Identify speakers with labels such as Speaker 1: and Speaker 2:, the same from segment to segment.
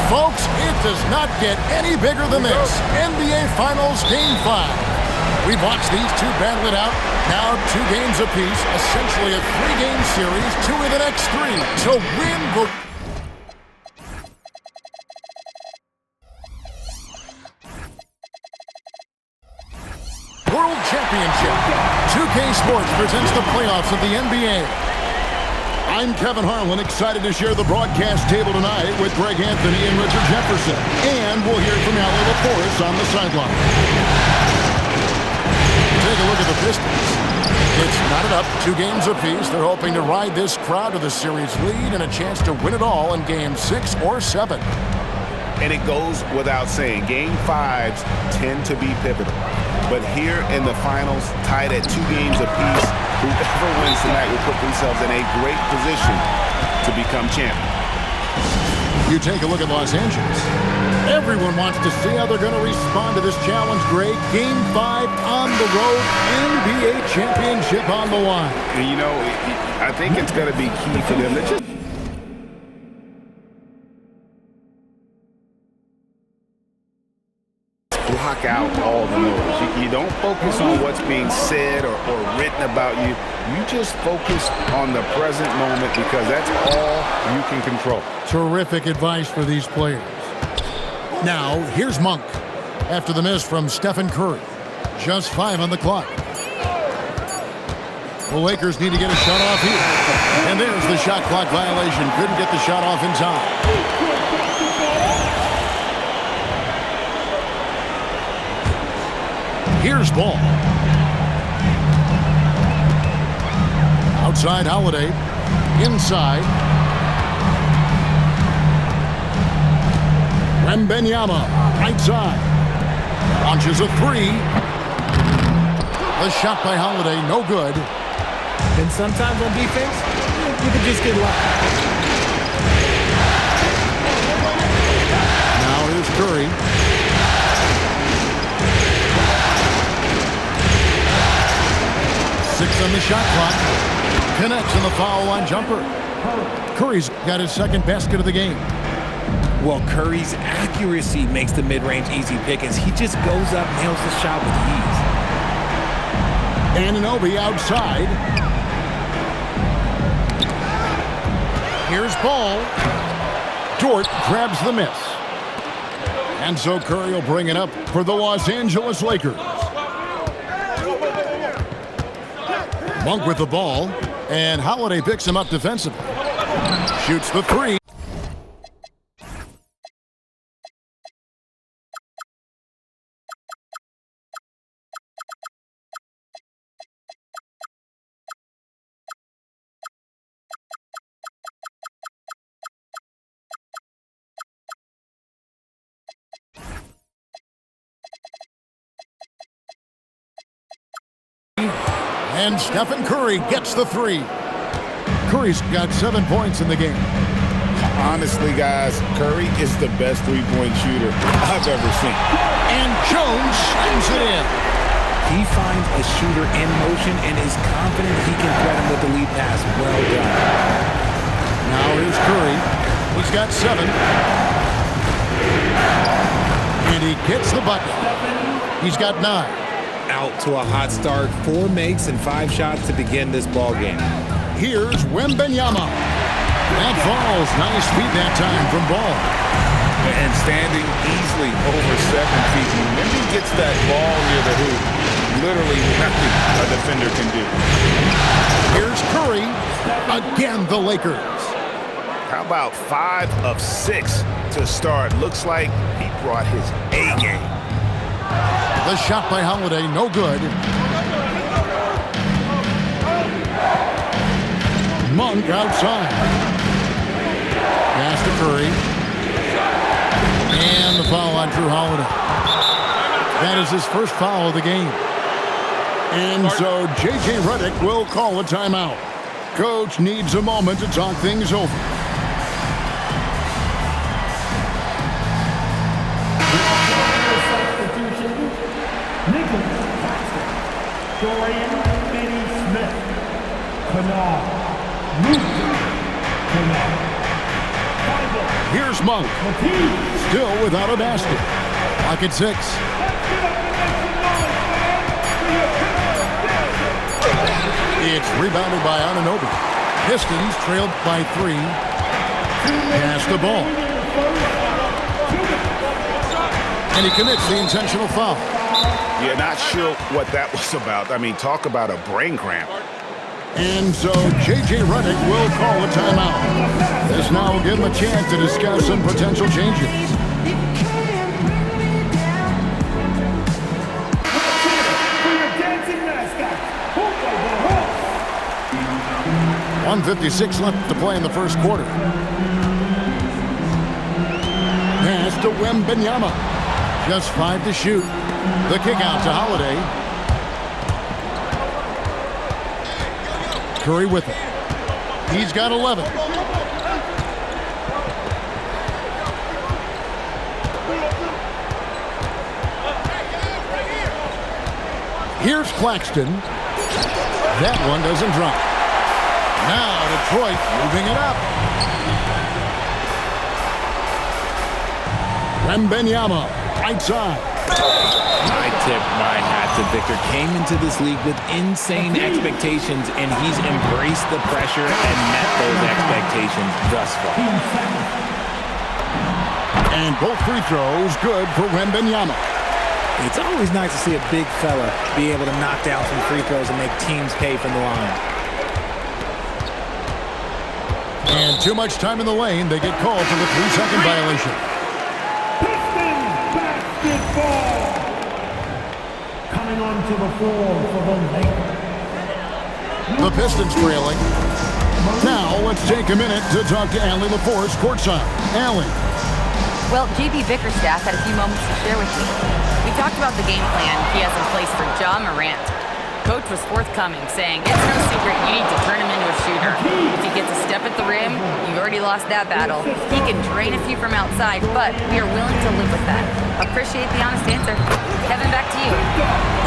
Speaker 1: Folks, it does not get any bigger than this. NBA Finals Game 5. We've watched these two battle it out. Now 2 games apiece, essentially a 3-game series, 2 of the next 3 to win the... World Championship. 2K Sports presents the playoffs of the NBA. I'm Kevin Harlan, excited to share the broadcast table tonight with Greg Anthony and Richard Jefferson. And we'll hear from Allie LaForest on the sideline. Take a look at the Pistons. It's knotted up, 2 games apiece. They're hoping to ride this crowd to the series lead and a chance to win it all in Game 6 or 7.
Speaker 2: And it goes without saying, Game 5s tend to be pivotal. But here in the finals, tied at 2 games apiece, whoever wins tonight will put themselves in a great position to become champion.
Speaker 1: You take a look at Los Angeles. Everyone wants to see how they're going to respond to this challenge, Greg. Game 5 on the road, NBA championship on the line.
Speaker 2: And you know, I think it's going to be key for them to just block out all the noise. You don't focus on what's being said or written about you. You just focus on the present moment because that's all you can control.
Speaker 1: Terrific advice for these players. Now, here's Monk. After the miss from Stephen Curry. Just 5 on the clock. The Lakers need to get a shot off here. And there's the shot clock violation. Couldn't get the shot off in time. Here's Ball. Outside Holiday. Inside. Wembanyama. Right side. Launches a 3. The shot by Holiday, no good.
Speaker 3: And sometimes on defense, you can just get lucky.
Speaker 1: Now here's Curry. Six on the shot clock. Connects in the foul line jumper. Curry's got his second basket of the game.
Speaker 3: Well, Curry's accuracy makes the mid-range easy pick as he just goes up, nails the shot with ease.
Speaker 1: Anunoby outside. Here's Ball. Dort grabs the miss. And so Curry will bring it up for the Los Angeles Lakers. Monk with the ball, and Holiday picks him up defensively. Shoots the 3. And Stephen Curry gets the 3. Curry's got 7 points in the game.
Speaker 2: Honestly, guys, Curry is the best three-point shooter I've ever seen.
Speaker 1: And Jones slams it in.
Speaker 3: He finds a shooter in motion and is confident he can threat him with the lead pass. Well done.
Speaker 1: Now here's Curry. He's got 7. And he gets the bucket. He's got 9.
Speaker 3: Out to a hot start. 4 makes and 5 shots to begin this ball game.
Speaker 1: Here's Wembanyama. That falls. Nice feed that time from Ball.
Speaker 2: And standing easily over 7 feet. When he gets that ball near the hoop, literally nothing a defender can do.
Speaker 1: Here's Curry. Again, the Lakers.
Speaker 2: How about 5 of 6 to start? Looks like he brought his A game.
Speaker 1: The shot by Holiday, no good. Monk outside. Pass to Curry. And the foul on Drew Holiday. That is his first foul of the game. And so J.J. Redick will call a timeout. Coach needs a moment to talk things over.
Speaker 4: Dorian Finney-Smith. Kanal. Luke Kanal. Bible.
Speaker 1: Here's Monk. Still without a basket. Clock at 6. It's rebounded by Anunoby. Pistons trailed by 3. Pass the ball. And he commits the intentional foul.
Speaker 2: Yeah, not sure what that was about. I mean, talk about a brain cramp.
Speaker 1: And so J.J. Redick will call a timeout. This now will give him a chance to discuss some potential changes. 1:56 left to play in the first quarter. Pass to Wembanyama. Just 5 to shoot. The kick out to Holiday. Curry with it. He's got 11. Here's Claxton. That one doesn't drop. Now Detroit moving it up. Wembanyama, right side.
Speaker 3: I tip my hat to Victor. Came into this league with insane expectations, and he's embraced the pressure and met those expectations thus far.
Speaker 1: And both free throws good for Wembanyama.
Speaker 3: It's always nice to see a big fella be able to knock down some free throws and make teams pay from the line.
Speaker 1: And too much time in the lane. They get called for the 3-second violation.
Speaker 4: Pistons basketball. Coming onto the floor for the Lakers.
Speaker 1: The Pistons trailing. Now let's take a minute to talk to Allie LaForce courtside. Allie.
Speaker 5: Well, JB Bickerstaff had a few moments to share with me. We talked about the game plan he has in place for Ja Morant. Coach was forthcoming, saying, it's no secret you need to turn him into a shooter. If he gets a step at the rim, you've already lost that battle. He can drain a few from outside, but we are willing to live with that. Appreciate the honest answer. Kevin, back to you.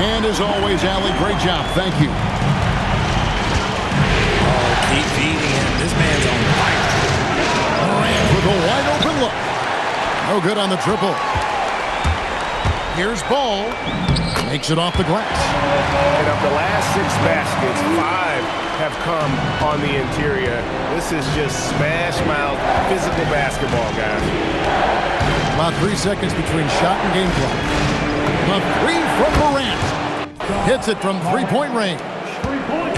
Speaker 1: And as always, Allie, great job. Thank you.
Speaker 3: Oh, keep feeding him. This man's on fire.
Speaker 1: Morant with a wide open look. No good on the triple. Here's Ball. Makes it off the glass.
Speaker 6: And of the last 6 baskets, 5 have come on the interior. This is just smash-mouth physical basketball, guys.
Speaker 1: About 3 seconds between shot and game clock. The 3 from Morant. Hits it from 3-point range.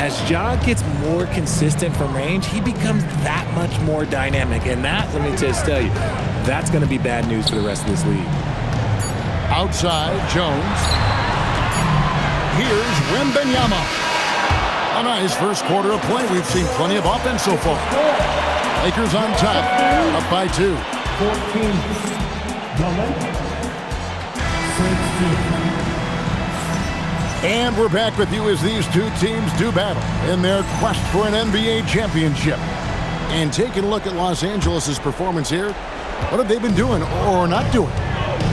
Speaker 3: As Ja gets more consistent from range, he becomes that much more dynamic. And that, let me just tell you, that's going to be bad news for the rest of this league.
Speaker 1: Outside, Jones. Here's Wembanyama. A nice first quarter of play. We've seen plenty of offense so far. Lakers on top, up by 2.
Speaker 4: 14. The Lakers. 16.
Speaker 1: And we're back with you as these two teams do battle in their quest for an NBA championship. And taking a look at Los Angeles' performance here, what have they been doing or not doing?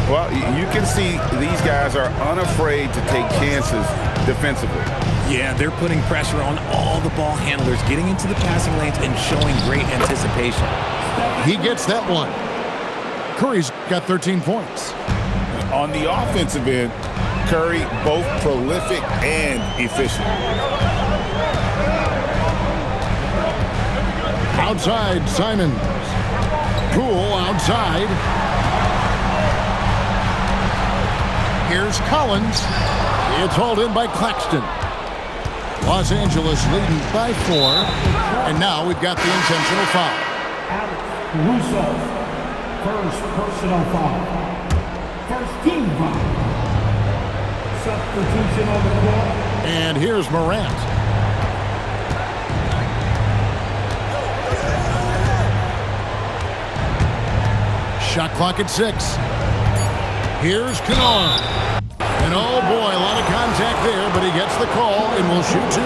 Speaker 2: Well, you can see these guys are unafraid to take chances defensively.
Speaker 3: Yeah, they're putting pressure on all the ball handlers, getting into the passing lanes and showing great anticipation.
Speaker 1: He gets that one. Curry's got 13 points.
Speaker 2: On the offensive end, Curry both prolific and efficient.
Speaker 1: Outside, Simons. Poole outside. Here's Collins. It's hauled in by Claxton. Los Angeles leading by 4. And now we've got the intentional foul.
Speaker 4: Alex Russo. First personal foul. First team foul. Substitution on the floor.
Speaker 1: And here's Morant. Shot clock at 6. Here's Kennard. And oh boy, a lot of contact there, but he gets the call and will shoot 2.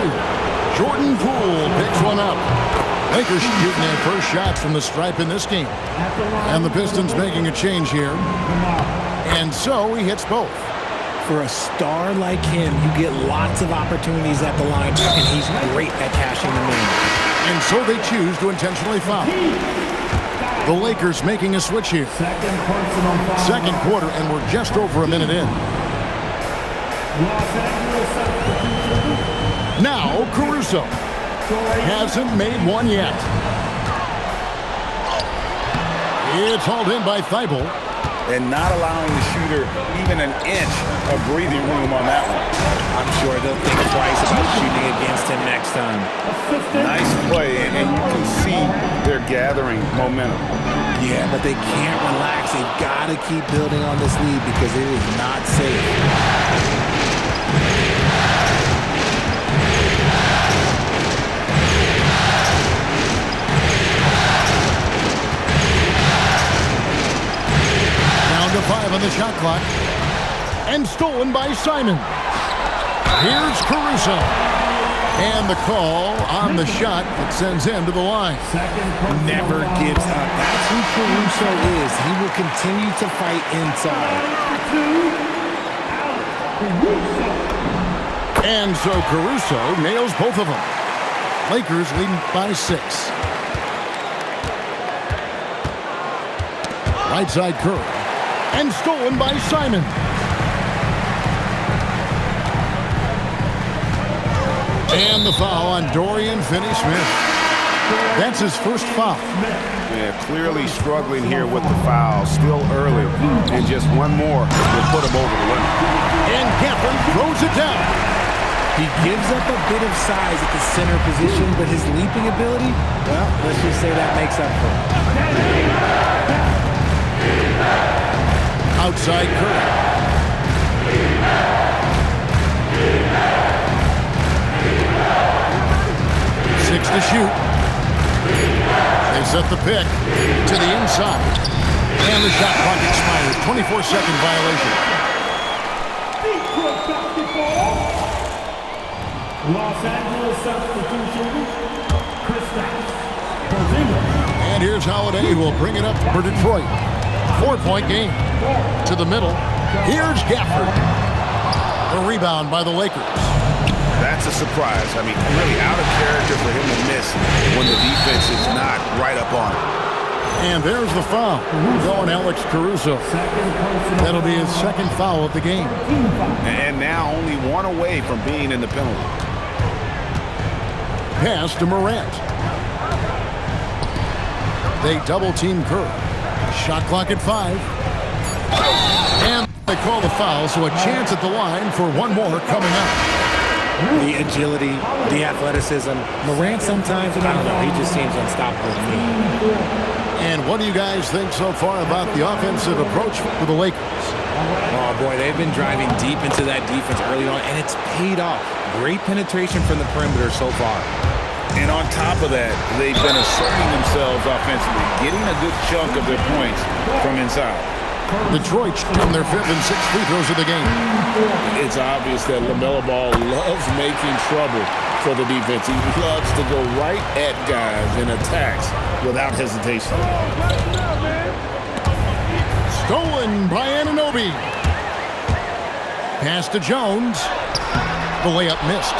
Speaker 1: Jordan Poole picks one up. Lakers shooting their first shots from the stripe in this game. And the Pistons making a change here. And so he hits both.
Speaker 3: For a star like him, you get lots of opportunities at the line, and he's great at cashing them in.
Speaker 1: And so they choose to intentionally foul. The Lakers making a switch here.
Speaker 4: Second personal foul.
Speaker 1: Second quarter, and we're just over a minute in.
Speaker 4: Los Angeles substitution.
Speaker 1: Now, Caruso. Hasn't made one yet. It's hauled in by Thibault.
Speaker 7: And not allowing the shooter even an inch of breathing room on that one.
Speaker 3: I'm sure they'll think twice about shooting against him next time.
Speaker 7: Nice play, and you can see they're gathering momentum.
Speaker 3: Yeah, but they can't relax. They've got to keep building on this lead because it is not safe.
Speaker 1: To 5 on the shot clock. And stolen by Simon. Here's Caruso. And the call on the shot that sends him to the line.
Speaker 3: Never gives up. That's who Caruso is. He will continue to fight inside.
Speaker 1: And so Caruso nails both of them. Lakers leading by 6. Right side Curry. And stolen by Simon. And the foul on Dorian Finney-Smith. That's his first foul.
Speaker 2: Yeah, clearly struggling here with the foul. Still early. And just one more will put him over the limit.
Speaker 1: And Gafford throws it down.
Speaker 3: He gives up a bit of size at the center position, but his leaping ability, well, let's just say that makes up for it.
Speaker 1: Outside Curry. 6 to shoot. They set the pick to the inside. And the shot clock expires. 24-second violation.
Speaker 4: Detroit basketball. Los Angeles substitution. Kristaps Porzingis.
Speaker 1: And here's Holiday, who will bring it up for Detroit. 4-point game. To the middle. Here's Gafford. A rebound by the Lakers.
Speaker 2: That's a surprise. I mean, really out of character for him to miss when the defense is not right up on him.
Speaker 1: And there's the foul. Going Alex Caruso. That'll be his second foul of the game.
Speaker 2: And now only one away from being in the penalty.
Speaker 1: Pass to Morant. They double-team Curry. Shot clock at 5. And they call the foul, so a chance at the line for one more coming up.
Speaker 3: The agility, the athleticism. Morant sometimes, I don't know, he just seems unstoppable to me.
Speaker 1: And what do you guys think so far about the offensive approach for the Lakers?
Speaker 3: Oh, boy, they've been driving deep into that defense early on, and it's paid off. Great penetration from the perimeter so far.
Speaker 7: And on top of that, they've been asserting themselves offensively, getting a good chunk of their points from inside.
Speaker 1: Detroit on their 5th and 6th free throws of the game.
Speaker 6: It's obvious that LaMelo Ball loves making trouble for the defense. He loves to go right at guys in attacks without hesitation.
Speaker 1: Stolen by Anunoby. Pass to Jones. The layup missed.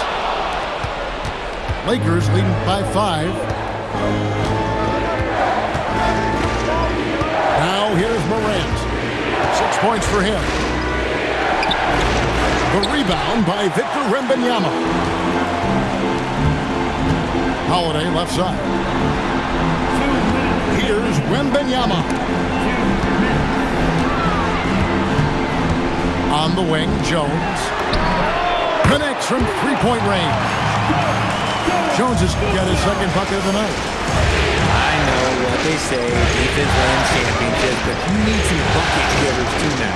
Speaker 1: Lakers leading by 5. Now here's Morant. 6 points for him. The rebound by Victor Wembanyama. Holiday left side. Here's Wembanyama. On the wing, Jones. Connects from three-point range. Jones has got his second bucket of the night.
Speaker 3: I know what they say, defense wins championships, but you need some bucket getters too now.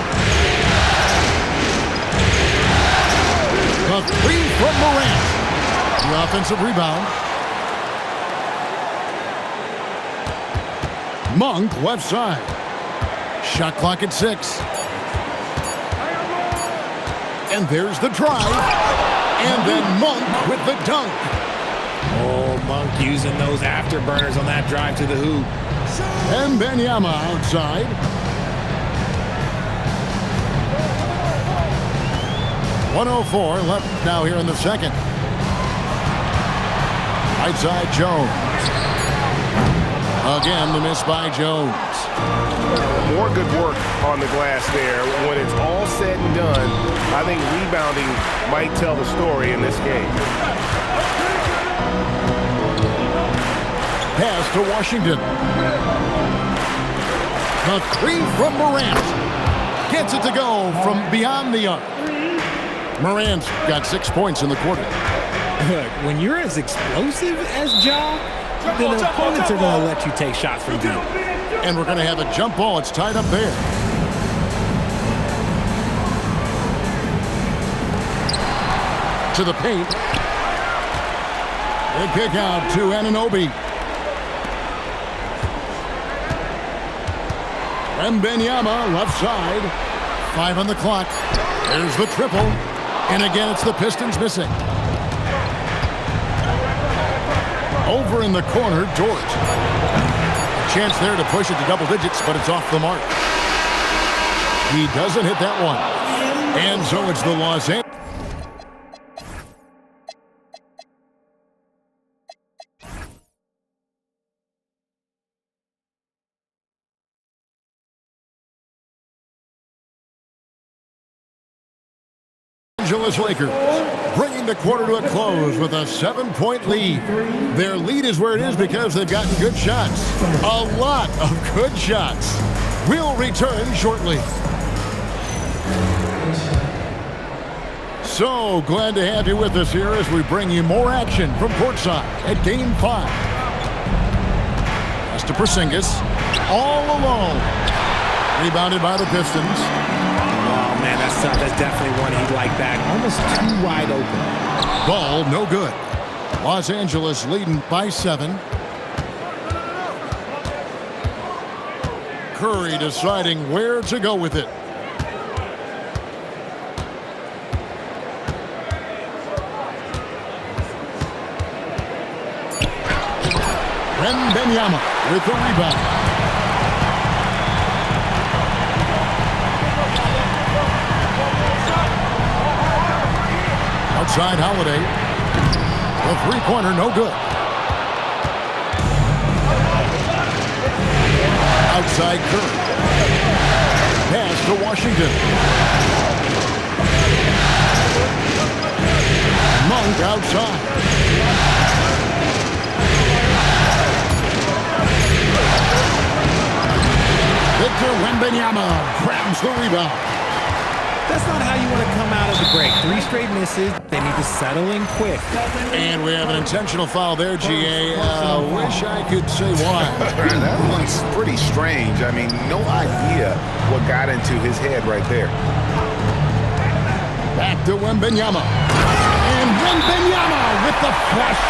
Speaker 1: A three from Morant. The offensive rebound. Monk left side. Shot clock at 6. And there's the drive. And then Monk with the dunk.
Speaker 3: Oh, Monk using those afterburners on that drive to the hoop.
Speaker 1: And Wembanyama outside. .104 left now here in the second. Right side Jones. Again, the miss by Jones.
Speaker 8: More good work on the glass there. When it's all said and done, I think rebounding might tell the story in this game.
Speaker 1: Pass to Washington. The three from Morant. Gets it to go from beyond the arc. Morant got 6 points in the quarter.
Speaker 3: Look, when you're as explosive as Ja, then opponents are going to let you take shots from deep.
Speaker 1: And we're going to have a jump ball. It's tied up there. To the paint. Big kick out to Anunoby. Wembanyama, left side. 5 on the clock. There's the triple. And again, it's the Pistons missing. Over in the corner, Dort. A chance there to push it to double digits, but it's off the mark. He doesn't hit that one. And so it's the Los Angeles. Lakers bringing the quarter to a close with a 7-point lead. Their lead is where it is because they've gotten good shots. A lot of good shots. We'll return shortly. So glad to have you with us here as we bring you more action from courtside at Game 5. Pass to Porzingis, all alone. Rebounded by the Pistons.
Speaker 3: Man, that's definitely one he'd like back. Almost too wide open.
Speaker 1: Ball, no good. Los Angeles leading by 7. Curry deciding where to go with it. Wembanyama with the rebound. Outside Holiday. The three-pointer, no good. Outside Curry. Pass to Washington. Monk outside. Victor Wembanyama grabs the rebound.
Speaker 3: That's not how you want to come out of the break. 3 straight misses. They need to settle in quick.
Speaker 1: And we have an intentional foul there, GA. Wish I could say why.
Speaker 2: That one's pretty strange. I mean, no idea what got into his head right there.
Speaker 1: Back to Wembanyama. And Wembanyama with the flush.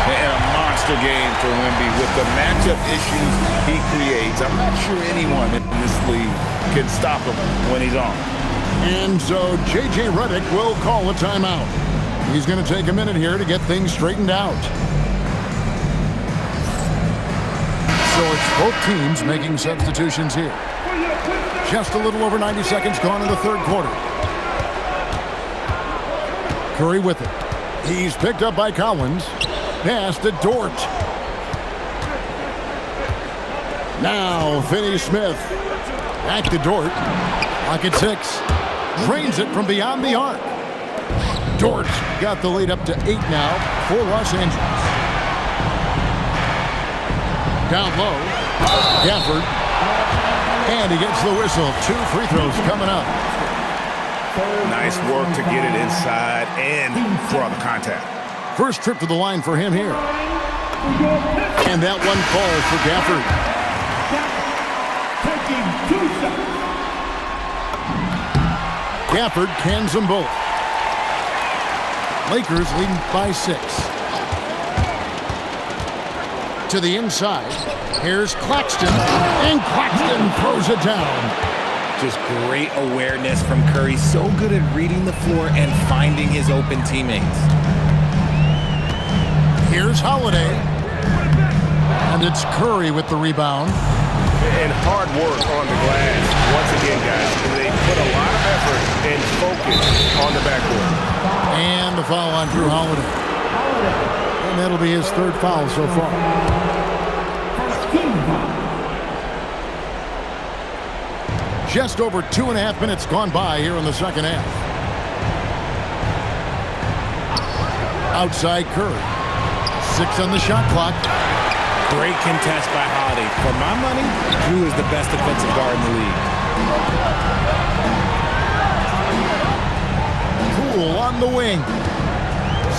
Speaker 7: And a monster game for Wemby with the matchup issues he creates. I'm not sure anyone in this league can stop him when he's on.
Speaker 1: And so J.J. Redick will call a timeout. He's going to take a minute here to get things straightened out. So it's both teams making substitutions here. Just a little over 90 seconds gone in the third quarter. Curry with it. He's picked up by Collins. Pass to Dort. Now Finney-Smith. Back to Dort. Clock at 6. Drains it from beyond the arc. Dort got the lead up to 8 now for Los Angeles. Down low. Gafford. And he gets the whistle. 2 free throws coming up.
Speaker 2: Nice work to get it inside and draw the contact.
Speaker 1: First trip to the line for him here. And that one falls for Gafford.
Speaker 4: Taking 2 shots.
Speaker 1: Gafford cans them both. Lakers leading by 6. To the inside. Here's Claxton. And Claxton throws it down.
Speaker 3: Just great awareness from Curry. So good at reading the floor and finding his open teammates.
Speaker 1: Here's Holiday. And it's Curry with the rebound.
Speaker 8: And hard work on the glass. Once again, guys, they put a lot of effort and focus on the backboard.
Speaker 1: And the foul on Drew Holiday. And that'll be his 3rd foul so far.
Speaker 4: Team foul.
Speaker 1: Just over 2.5 minutes gone by here in the second half. Outside Curry. 6 on the shot clock.
Speaker 3: Great contest by Holiday. For my money, Drew is the best defensive guard in the league.
Speaker 1: Poole on the wing.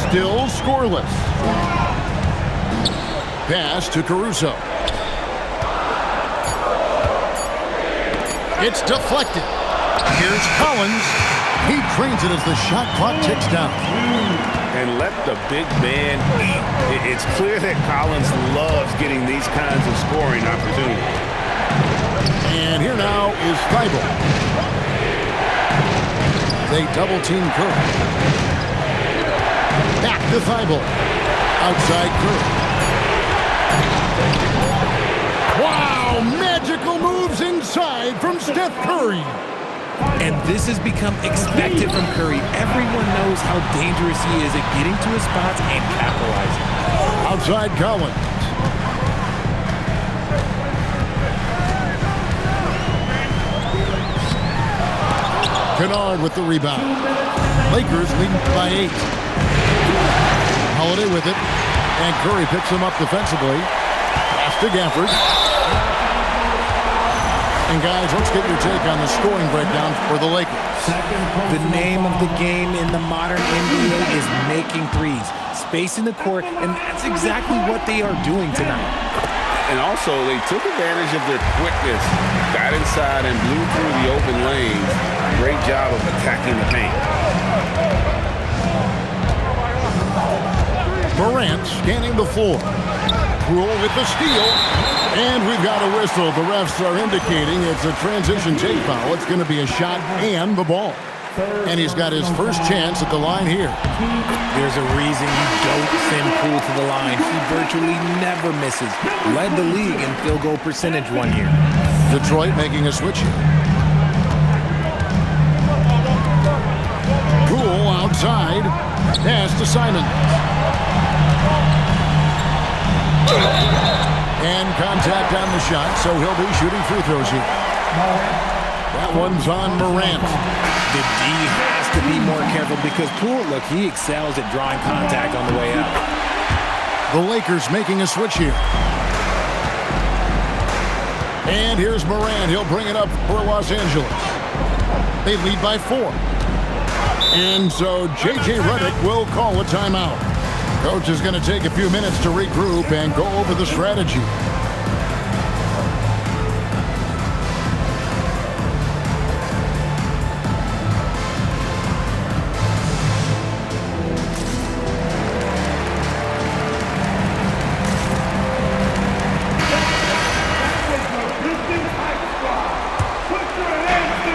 Speaker 1: Still scoreless. Pass to Caruso. It's deflected. Here's Collins. He drains it as the shot clock ticks down.
Speaker 2: And let the big man eat. It's clear that Collins loves getting these kinds of scoring opportunities.
Speaker 1: And here now is Thibault. They double-team Curry. Back to Thibault. Outside Curry. Wow! Magical moves inside from Steph Curry.
Speaker 3: And this has become expected from Curry. Everyone knows how dangerous he is at getting to his spots and capitalizing.
Speaker 1: Outside Collins. Kennard with the rebound. Lakers leading by 8. Holiday with it. And Curry picks him up defensively. Pass to Gafford. And guys, let's get your take on the scoring breakdown for the Lakers.
Speaker 3: The name of the game in the modern NBA is making threes, spacing the court, and that's exactly what they are doing tonight.
Speaker 2: And also, they took advantage of their quickness, got inside and blew through the open lanes. Great job of attacking the paint.
Speaker 1: Morant scanning the floor. Poole with the steal. And we've got a whistle. The refs are indicating it's a transition take foul. It's going to be a shot and the ball. And he's got his first chance at the line here.
Speaker 3: There's a reason you don't send Poole to the line. He virtually never misses. Led the league in field goal percentage one year.
Speaker 1: Detroit making a switch here. Poole outside. Pass to Simon. And contact on the shot, so he'll be shooting free throws here. That one's on Morant.
Speaker 3: The D has to be more careful because Poole, look, he excels at drawing contact on the way up.
Speaker 1: The Lakers making a switch here. And here's Morant. He'll bring it up for Los Angeles. They lead by 4. And so J.J. Redick will call a timeout. Coach is going to take a few minutes to regroup and go over the strategy.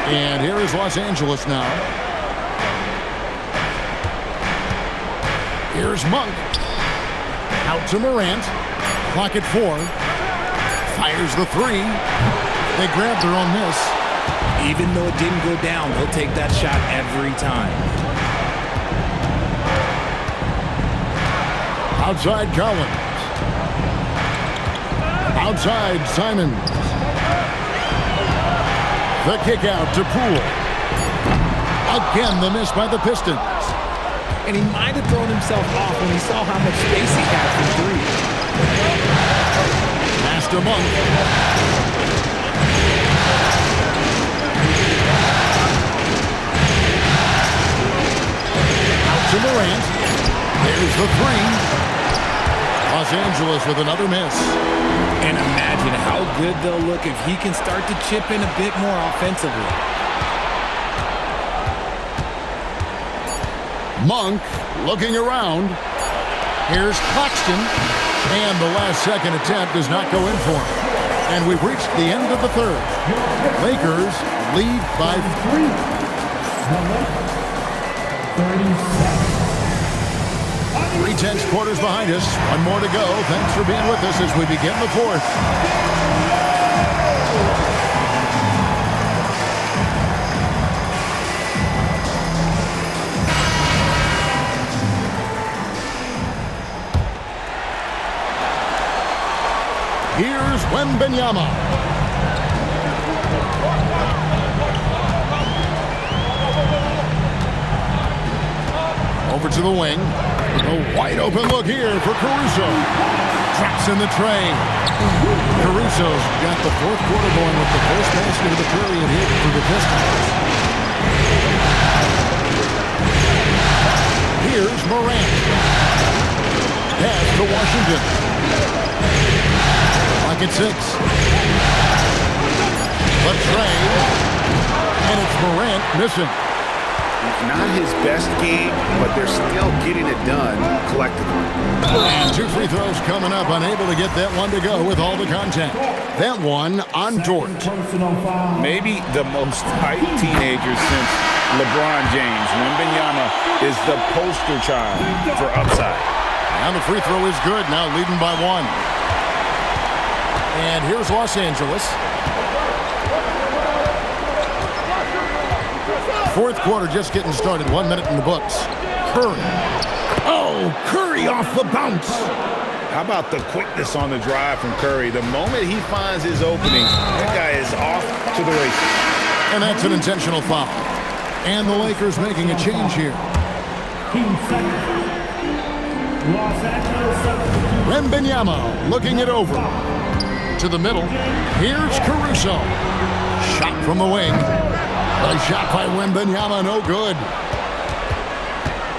Speaker 1: And here is Los Angeles now. Here's Monk. Out to Morant. Clock at 4. Fires the 3. They grab their own miss.
Speaker 3: Even though it didn't go down, he'll take that shot every time.
Speaker 1: Outside Collins. Outside Simons. The kick out to Poole. Again, the miss by the Pistons.
Speaker 3: And he might have thrown himself off when he saw how much space he had from 3.
Speaker 1: Pass to Monk. Out to Morant. There's the 3. Los Angeles with another miss.
Speaker 3: And imagine how good they'll look if he can start to chip in a bit more offensively.
Speaker 1: Monk looking around. Here's Claxton. And the last second attempt does not go in for him. And we've reached the end of the third. Lakers lead by 3. 3/10 quarters behind us. One more to go. Thanks for being with us as we begin the fourth. Here's Wembanyama. Over to the wing. A wide open look here for Caruso. Drops in the tray. Caruso's got the fourth quarter going with the first basket of the period here for the Pistons. Here's Morant. Pass to Washington. Clock at 6. The tray. And it's Morant missing.
Speaker 2: Not his best game, but they're still getting it done collectively.
Speaker 1: And 2 free throws coming up. Unable to get that one to go with all the contact. That one on Dort.
Speaker 7: Maybe the most hyped teenager since LeBron James. Wembanyama is the poster child for upside.
Speaker 1: And the free throw is good. Now leading by 1. And here's Los Angeles. Fourth quarter just getting started. 1 minute in the books. Curry. Oh, Curry off the bounce.
Speaker 7: How about the quickness on the drive from Curry? The moment he finds his opening, that guy is off to the races.
Speaker 1: And that's an intentional foul. And the Lakers making a change here. Wembanyama looking it over. To the middle. Here's Caruso. Shot from the wing. A shot by Wembanyama, no good.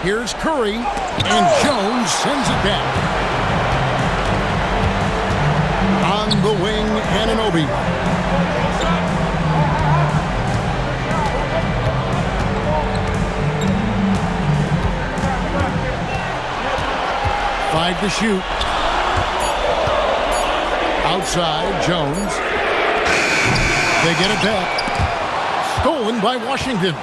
Speaker 1: Here's Curry, and Jones sends it back. On the wing, Anunoby. Five to shoot. Outside, Jones. They get it back. Stolen by Washington.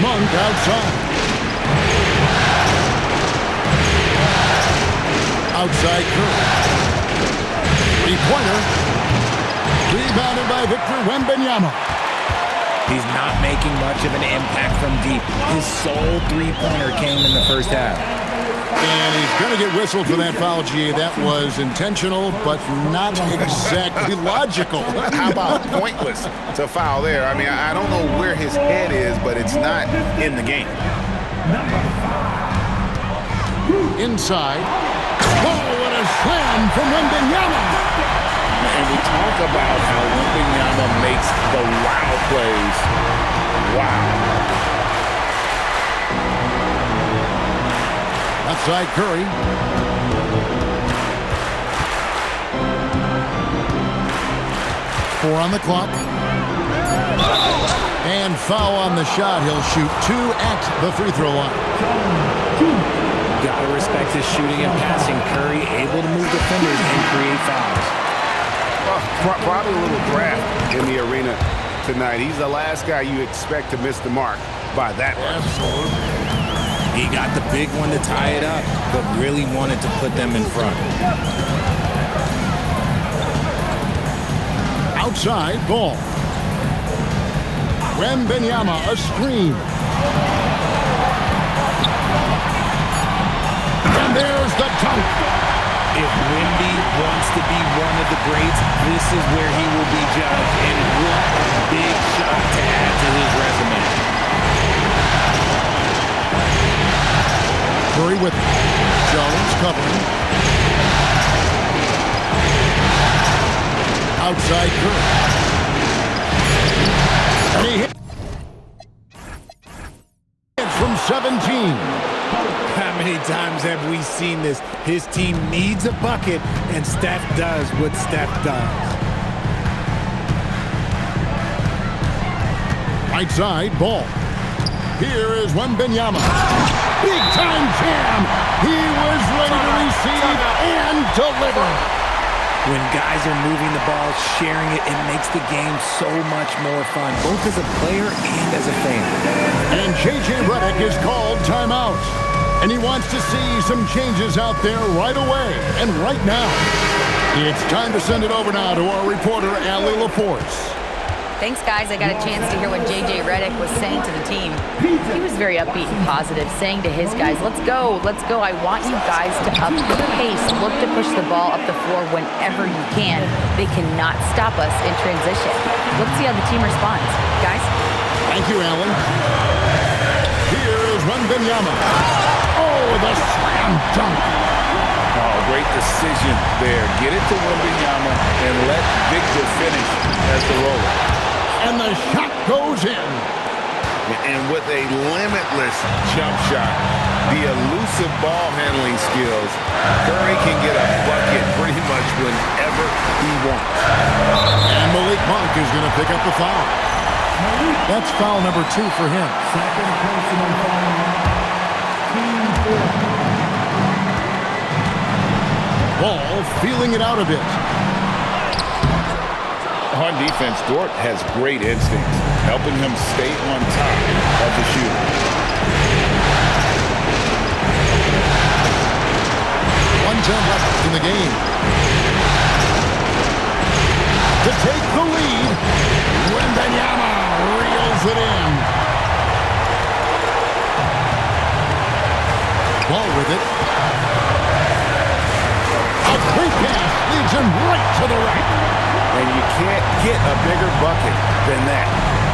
Speaker 1: Monk outside. Outside Curry. Three-pointer. Rebounded by Victor Wembanyama.
Speaker 3: He's not making much of an impact from deep. His sole three-pointer came in the first half.
Speaker 1: And he's going to get whistled for that foul, G. That was intentional, but not exactly logical.
Speaker 2: How about pointless to foul there? I mean, I don't know where his head is, but it's not in the game.
Speaker 1: Inside. Oh, what a slam from Wembanyama.
Speaker 7: And we talk about how Wembanyama makes the wow plays. Wow.
Speaker 1: Outside Curry. Four on the clock. And foul on the shot. He'll shoot 2 at the free throw line.
Speaker 3: Gotta respect his shooting and passing. Curry able to move defenders and create fouls.
Speaker 2: Probably a little draft in the arena tonight. He's the last guy you expect to miss the mark by that much.
Speaker 1: Absolutely.
Speaker 3: He got the big one to tie it up, but really wanted to put them in front.
Speaker 1: Outside ball. Wembanyama, a screen. And there's the dunk.
Speaker 3: If Wemby wants to be one of the greats, this is where he will be judged. And what a big shot to add to his resume.
Speaker 1: Curry with it. Jones covering. Outside Curry. And he hits from 17.
Speaker 3: How many times have we seen this? His team needs a bucket, and Steph does what Steph does.
Speaker 1: Right side, ball. Here is Wembanyama. Big time jam. He was ready to receive and deliver.
Speaker 3: When guys are moving the ball, sharing it, it makes the game so much more fun, both as a player and as a fan.
Speaker 1: And J.J. Redick is called timeout. And he wants to see some changes out there right away and right now. It's time to send it over now to our reporter, Allie LaForce.
Speaker 5: Thanks, guys. I got a chance to hear what J.J. Redick was saying to the team. He was very upbeat and positive, saying to his guys, let's go. I want you guys to up the pace. Look to push the ball up the floor whenever you can. They cannot stop us in transition. Let's see how the team responds. Guys?
Speaker 1: Thank you, Alan. Here is Wembanyama. Oh, the slam dunk.
Speaker 7: Oh, great decision there. Get it to Wembanyama and let Victor finish as the roller.
Speaker 1: And the shot goes in.
Speaker 2: And with a limitless jump shot, the elusive ball handling skills, Curry can get a bucket pretty much whenever he wants.
Speaker 1: And Malik Monk is going to pick up the foul. That's foul number 2 for him.
Speaker 4: Second personal foul. Team 4.
Speaker 1: Ball feeling it out a bit.
Speaker 7: On defense, Dort has great instincts, helping him stay on top of the shooter.
Speaker 1: 1:10 left in the game. To take the lead, Wembanyama reels it in. Ball with it. A quick pass leads him right to the right.
Speaker 2: And you can't get a bigger bucket than that.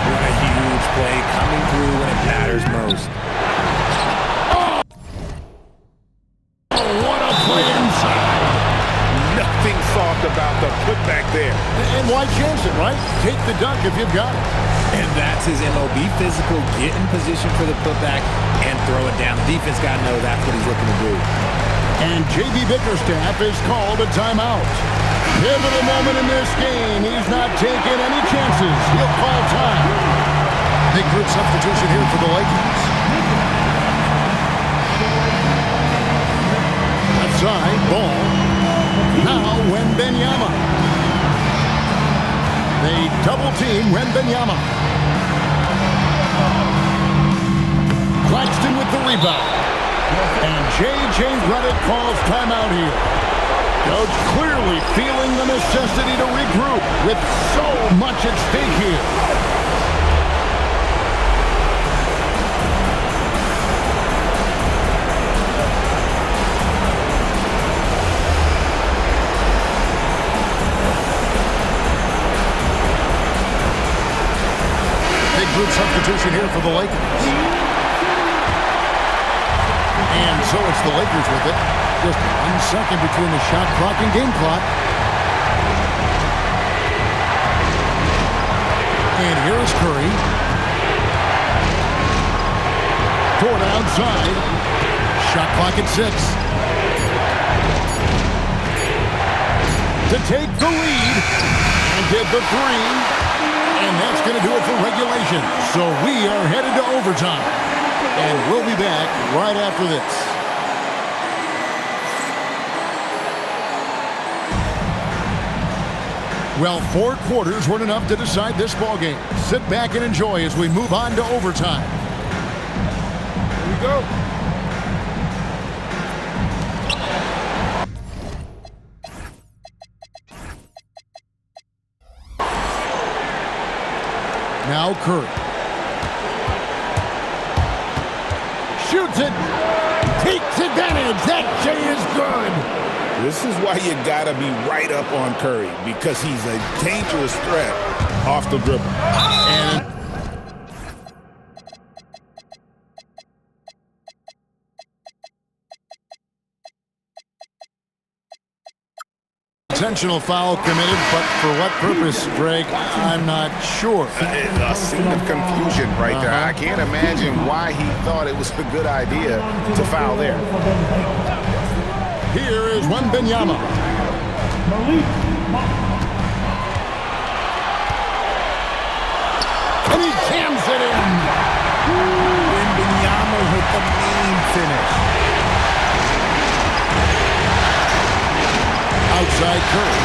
Speaker 3: What a huge play coming through when it matters most.
Speaker 1: What a play inside.
Speaker 2: Nothing soft about the putback there.
Speaker 1: And why chance it, right? Take the dunk if you've got it.
Speaker 3: And that's his MO. Be physical, get in position for the putback, and throw it down. The defense got to know that's what he's looking to do.
Speaker 1: And J.B. Bickerstaff is called a timeout. Pivotal moment in this game. He's not taking any chances. He'll call time. Big group substitution here for the Lakers. Left side, ball. Now Wembanyama. They double team Wembanyama. Claxton with the rebound. And J.J. Redick calls timeout here. Coach clearly feeling the necessity to regroup with so much at stake here. Big group substitution here for the Lakers. And so it's the Lakers with it. Just 1 second between the shot clock and game clock. And here is Curry. Toward outside. Shot clock at 6. To take the lead. And get the 3. And that's going to do it for regulation. So we are headed to overtime. And we'll be back right after this. Well, 4 quarters weren't enough to decide this ballgame. Sit back and enjoy as we move on to overtime. Here we go. Now Curry. Shoots it. Takes advantage. That J is good.
Speaker 7: This is why you gotta be right up on Curry, because he's a dangerous threat off the dribble.
Speaker 1: And intentional foul committed, but for what purpose, Greg? I'm not sure.
Speaker 2: A scene of confusion right there. I can't imagine why he thought it was a good idea to foul there.
Speaker 1: Here is Wembanyama. And he jams it in.
Speaker 3: Wembanyama with the mean finish.
Speaker 1: Outside Curry.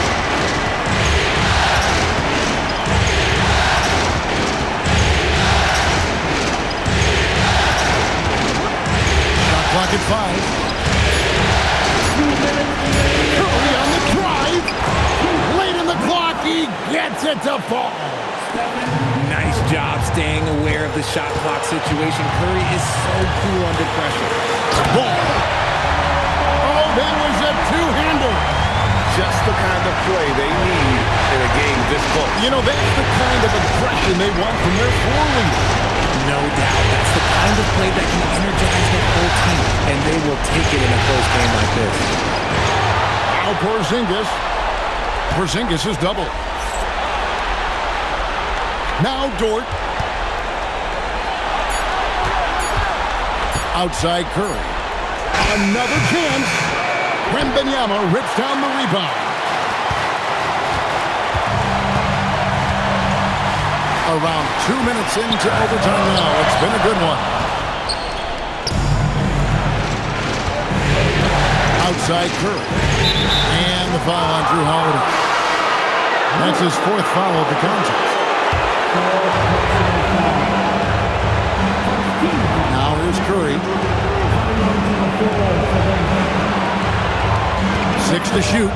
Speaker 1: Shot clock at 5. Curry on the drive. Late in the clock, he gets it to fall.
Speaker 3: Nice job staying aware of the shot clock situation. Curry is so cool under pressure.
Speaker 1: Ball. Oh, that was a two-hander.
Speaker 7: Just the kind of play they need in a game this close.
Speaker 1: You know, that's the kind of aggression they want from their floor leader.
Speaker 3: No doubt. That's the kind of play that can energize the whole team, and they will take it in a close game like this.
Speaker 1: Now Porzingis. Porzingis is double. Now Dort. Outside Curry. Another chance. Wembanyama rips down the rebound. Around 2 minutes into overtime now. It's been a good one. Outside Curry. And the foul on Drew Holiday. That's his fourth foul of the contest. Now here's Curry. 6 to shoot.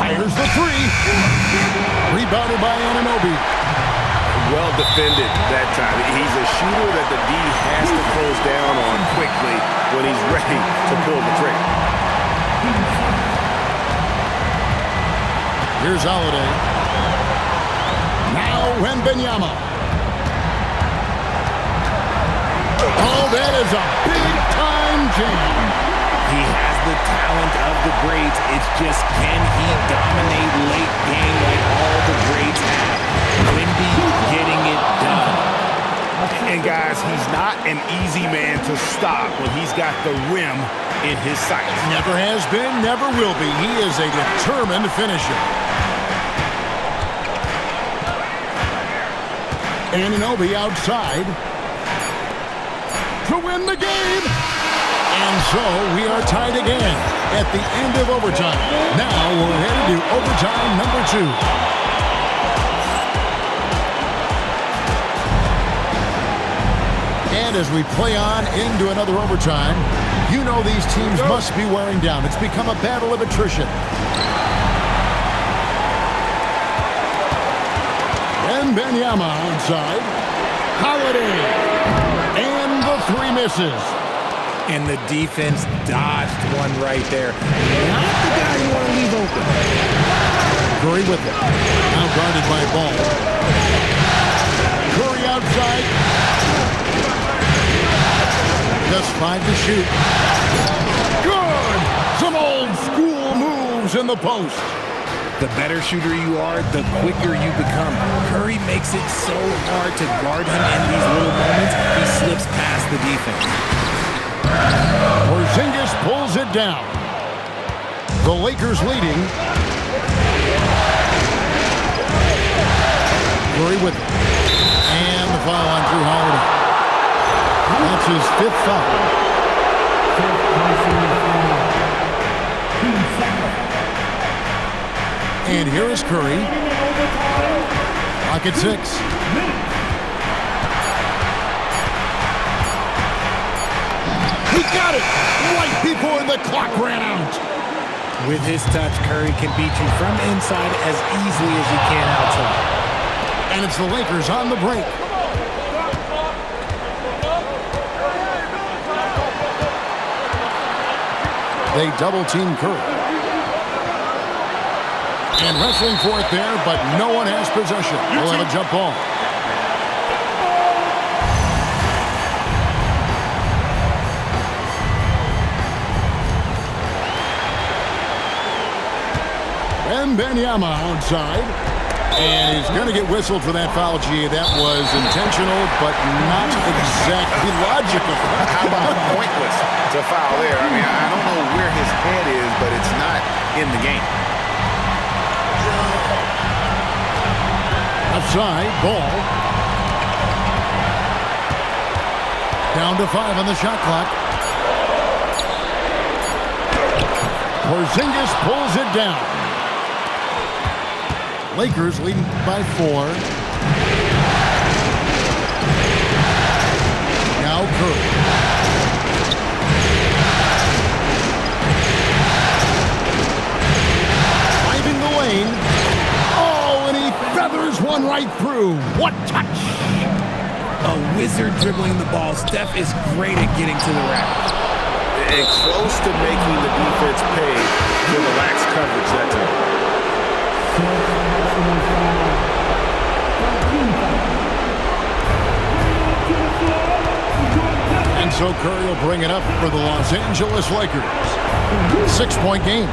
Speaker 1: Fires the three. Rebounded by Anunoby.
Speaker 8: Well defended that time. He's a shooter that the D has to close down on quickly when he's ready to pull the trigger.
Speaker 1: Here's Holiday. Now Wembanyama. Oh, that is a big-time jam.
Speaker 3: He has the talent of the greats. It's just, can he dominate late game like all the greats have? Wemby getting it done.
Speaker 8: And guys, he's not an easy man to stop when he's got the rim in his sights.
Speaker 1: Never has been, never will be. He is a determined finisher. Anunoby outside to win the game. And so we are tied again at the end of overtime. Now we're headed to overtime number 2. And as we play on into another overtime, you know these teams must be wearing down. It's become a battle of attrition. Wembanyama outside. Holiday. And the three misses.
Speaker 3: And the defense dodged one right there. Not the guy you want to leave open.
Speaker 1: Curry with it. Now guarded by Ball. Curry outside. Just 5 to shoot. Good! Some old school moves in the post.
Speaker 3: The better shooter you are, the quicker you become. Curry makes it so hard to guard him in these little moments. He slips past the defense.
Speaker 1: Porzingis pulls it down. The Lakers leading. Curry with it. And the foul on Drew Holiday. That's his 5th foul. And here is Curry. Pocket 6. He got it right before the clock ran out.
Speaker 3: With his touch, Curry can beat you from inside as easily as he can outside.
Speaker 1: And it's the Lakers on the break. They double-team Curry. And wrestling for it there, but no one has possession. We'll have a jump ball. Wembanyama outside. And he's going to get whistled for that foul, G. That was intentional, but not exactly logical.
Speaker 7: How about pointless to foul there? I mean, I don't know where his head is, but it's not in the game.
Speaker 1: Outside, Ball. Down to 5 on the shot clock. Porzingis pulls it down. Lakers leading by 4. Now Curry. right through. What touch!
Speaker 3: A wizard dribbling the ball. Steph is great at getting to the rack.
Speaker 2: And close to making the defense pay for the lax coverage that time.
Speaker 1: And so Curry will bring it up for the Los Angeles Lakers. 6-point game.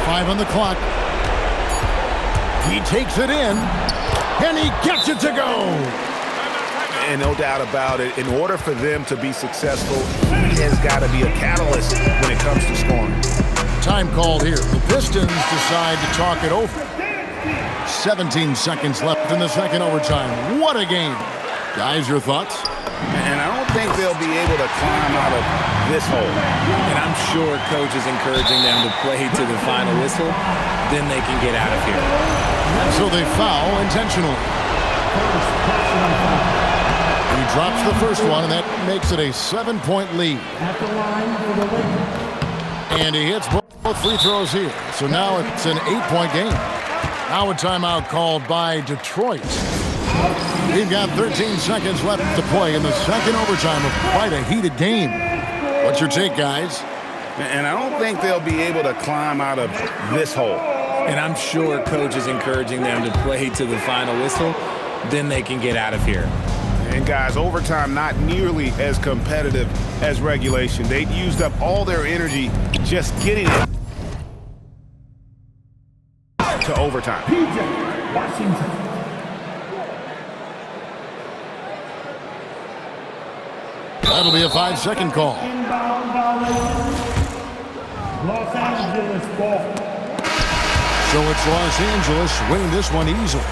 Speaker 1: Five on the clock. He takes it in, and he gets it to go.
Speaker 2: And no doubt about it, in order for them to be successful, he has got to be a catalyst when it comes to scoring.
Speaker 1: Time called here. The Pistons decide to talk it over. 17 seconds left in the second overtime. What a game. Guys, your thoughts?
Speaker 2: And I don't think they'll be able to climb out of this hole.
Speaker 3: And I'm sure coach is encouraging them to play to the final whistle. Then they can get out of here.
Speaker 1: And so they foul intentionally. He drops the first one, and that makes it a 7-point lead.
Speaker 4: At the line for the Lakers.
Speaker 1: And he hits both free throws here. So now it's an 8-point game. Now a timeout called by Detroit. We've got 13 seconds left to play in the second overtime of quite a heated game. What's your take, guys?
Speaker 2: And I don't think they'll be able to climb out of this hole.
Speaker 3: And I'm sure coach is encouraging them to play to the final whistle. Then they can get out of here.
Speaker 8: And guys, overtime not nearly as competitive as regulation. They'd used up all their energy just getting it to overtime.
Speaker 4: PJ Washington.
Speaker 1: That'll be a 5-second call.
Speaker 4: Inbound violation. Los Angeles ball.
Speaker 1: So it's Los Angeles winning this one easily.